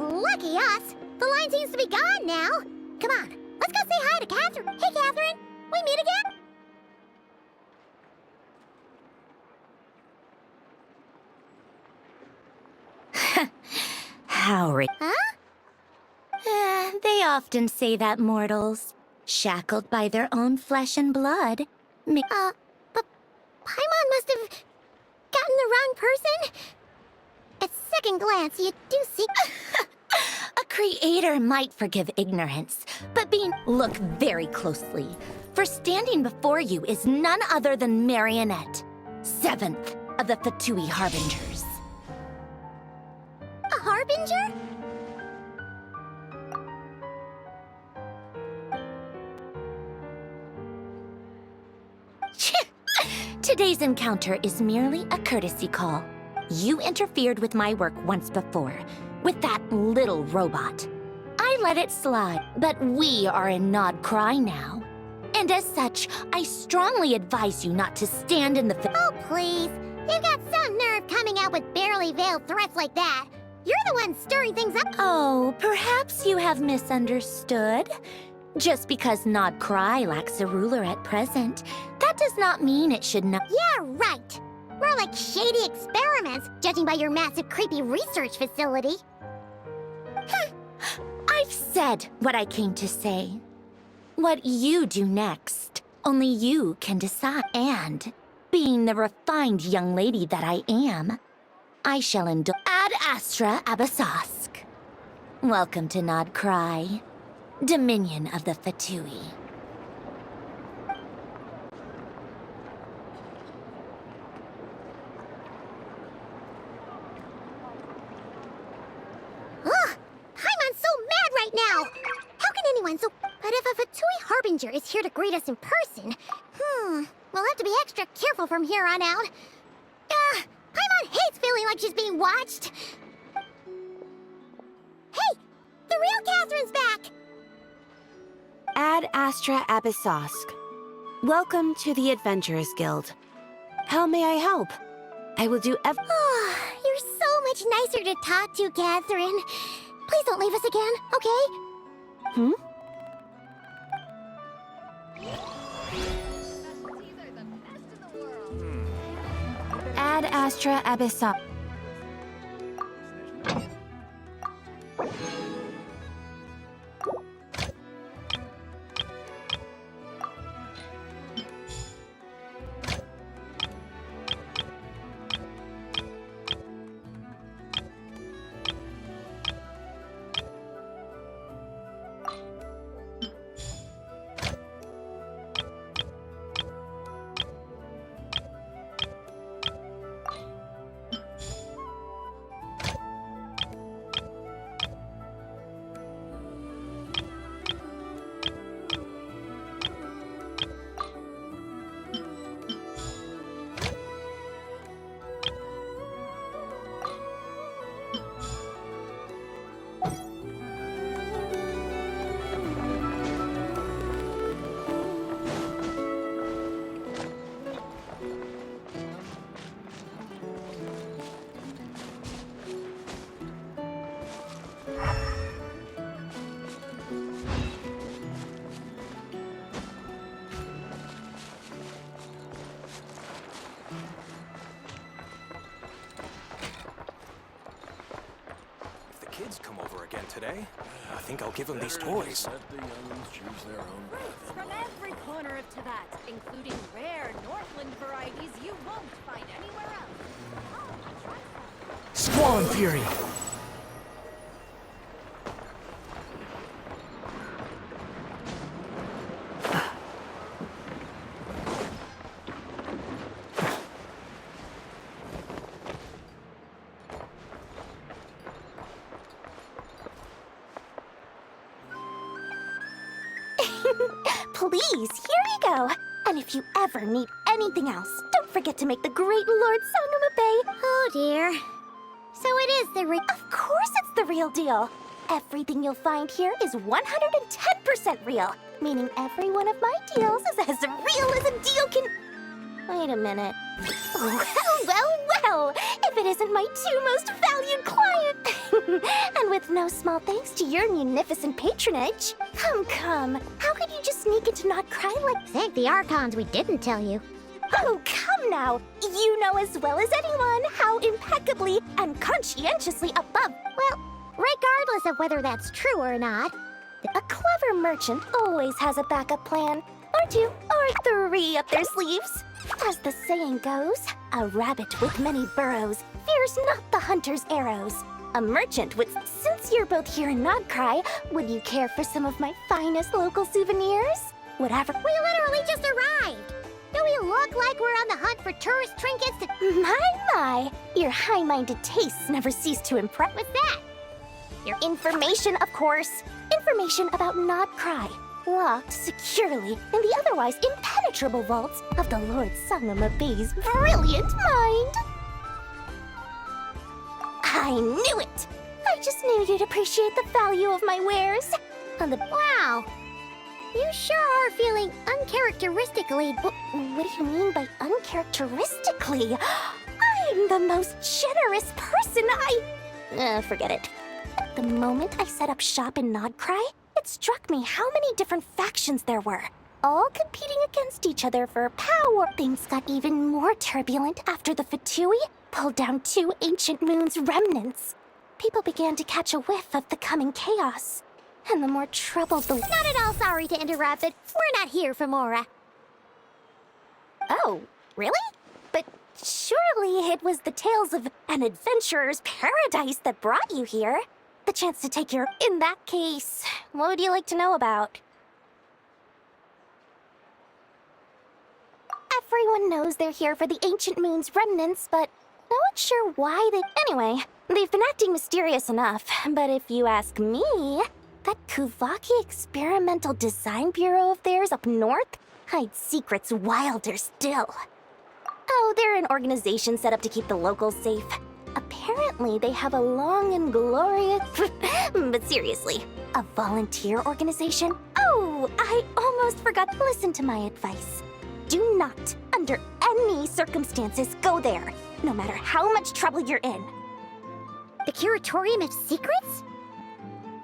Lucky us! The line seems to be gone now! Come on, let's go say hi to Catherine! Hey, Catherine! We meet again? Howry. Huh? They often say that mortals, shackled by their own flesh and blood, But Paimon must have gotten the wrong person? At second glance, you do see... A creator might forgive ignorance, but look very closely, for standing before you is none other than Marionette, 7th of the Fatui Harbingers. A harbinger? Today's encounter is merely a courtesy call. You interfered with my work once before, with that little robot. I let it slide, but we are in Nod Cry now. And as such, I strongly advise you not to stand in the Oh, please. You've got some nerve coming out with barely veiled threats like that. You're the one stirring things up. Oh, perhaps you have misunderstood. Just because Nod Cry lacks a ruler at present, that does not mean it should not— Yeah, right. More like shady experiments, judging by your massive, creepy research facility. I've said what I came to say. What you do next, only you can decide. And, being the refined young lady that I am, I shall indulge Ad Astra Abyssosque. Welcome to Nod Cry, Dominion of the Fatui. Ugh! Paimon's so mad right now! How can anyone so... But if a Fatui Harbinger is here to greet us in person... we'll have to be extra careful from here on out. Paimon hates feeling like she's being watched. Hey! The real Catherine's back! Ad Astra Abyssosque. Welcome to the Adventurers Guild. How may I help? I will do You're so much nicer to talk to, Catherine. Please don't leave us again, okay? Ad Astra Abyssosque. Kids come over again today. I think I'll give them these toys. Let the young'uns choose their own Fruits from every corner of Tibet, including rare Northland varieties you won't find anywhere else. Oh, try some. Squall and Fury! Please, here you go. And if you ever need anything else, don't forget to make the great Lord Sangama Bay. Oh dear. So it is the Of course it's the real deal. Everything you'll find here is 110% real, meaning every one of my deals is as real as a deal can... Wait a minute. Well, if it isn't my two most valued client. And with no small thanks to your munificent patronage. Come. How could you just sneak into Not Cry like... Thank the Archons we didn't tell you. Oh, come now! You know as well as anyone how impeccably and conscientiously above... Well, regardless of whether that's true or not, A clever merchant always has a backup plan. Or two, or three up their sleeves. As the saying goes, a rabbit with many burrows fears not the hunter's arrows. A merchant would... Since you're both here in Nodcry, would you care for some of my finest local souvenirs? Whatever... we literally just arrived. Do we look like we're on the hunt for tourist trinkets to... My! Your high-minded tastes never cease to impress. What's that? Your information, of course. Information about Nodcry. Locked securely in the otherwise impenetrable vaults of the Lord Sangama Bay's brilliant mind. I knew it! I just knew you'd appreciate the value of my wares. On the... Wow. You sure are feeling uncharacteristically... What do you mean by uncharacteristically? I'm the most generous person. Forget it. The moment I set up shop in Nodcry, it struck me how many different factions there were, all competing against each other for power. Things got even more turbulent after the Fatui pulled down two ancient moon's remnants. People began to catch a whiff of the coming chaos, and the more troubled the... Not at all sorry to interrupt, but we're not here for Mora. Oh, really? But surely it was the tales of an adventurer's paradise that brought you here. The chance to take your... In that case, what would you like to know about? Everyone knows they're here for the ancient moon's remnants, but no one's sure why they... Anyway, they've been acting mysterious enough, but if you ask me, that Kuvaki Experimental Design Bureau of theirs up north hides secrets wilder still. Oh, they're an organization set up to keep the locals safe. Apparently, they have a long and glorious... But seriously, a volunteer organization? Oh, I almost forgot. Listen to my advice. Do not, under any circumstances, go there, no matter how much trouble you're in. The Curatorium of Secrets?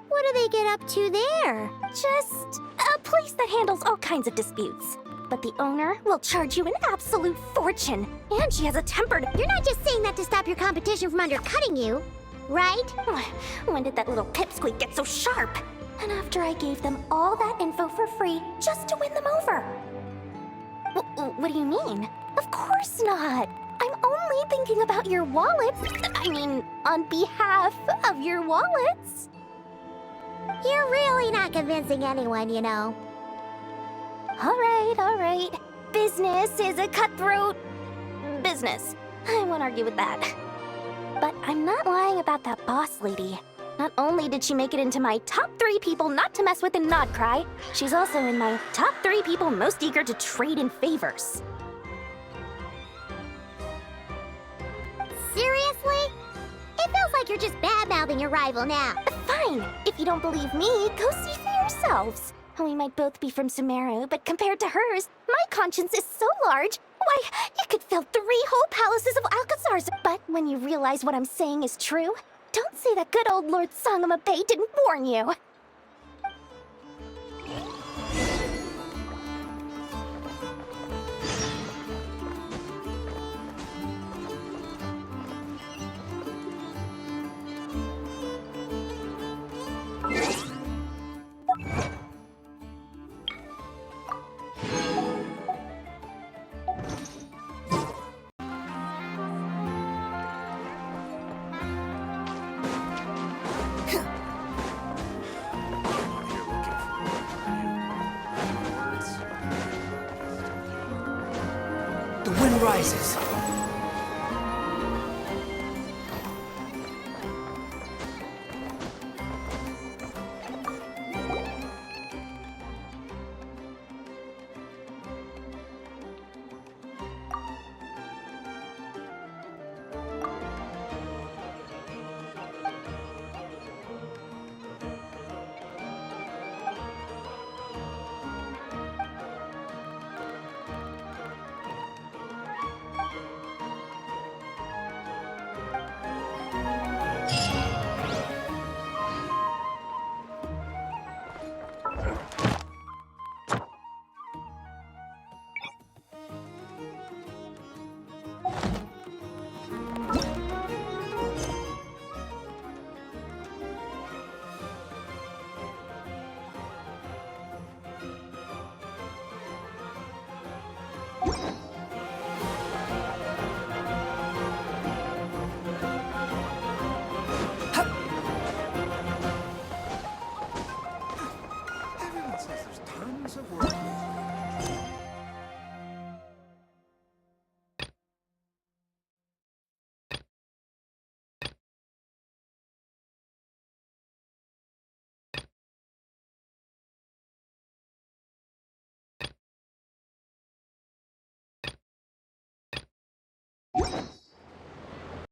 What do they get up to there? Just a place that handles all kinds of disputes. But the owner will charge you an absolute fortune, and she has a temper to... You're not just saying that to stop your competition from undercutting you, right? When did that little pipsqueak get so sharp? And after I gave them all that info for free just to win them over. What do you mean? Of course not. I'm only thinking about your wallets. I mean, on behalf of your wallets. You're really not convincing anyone, you know. All right. Business is a cutthroat business. I won't argue with that. But I'm not lying about that boss lady. Not only did she make it into my top 3 people not to mess with in Nodcry, she's also in my top 3 people most eager to trade in favors. Seriously? It feels like you're just bad-mouthing your rival now. Fine. If you don't believe me, go see for yourselves. We might both be from Sumeru, but compared to hers, my conscience is so large. Why, you could fill 3 whole palaces of Alcazars. But when you realize what I'm saying is true, don't say that good old Lord Sangama Bay didn't warn you. rises.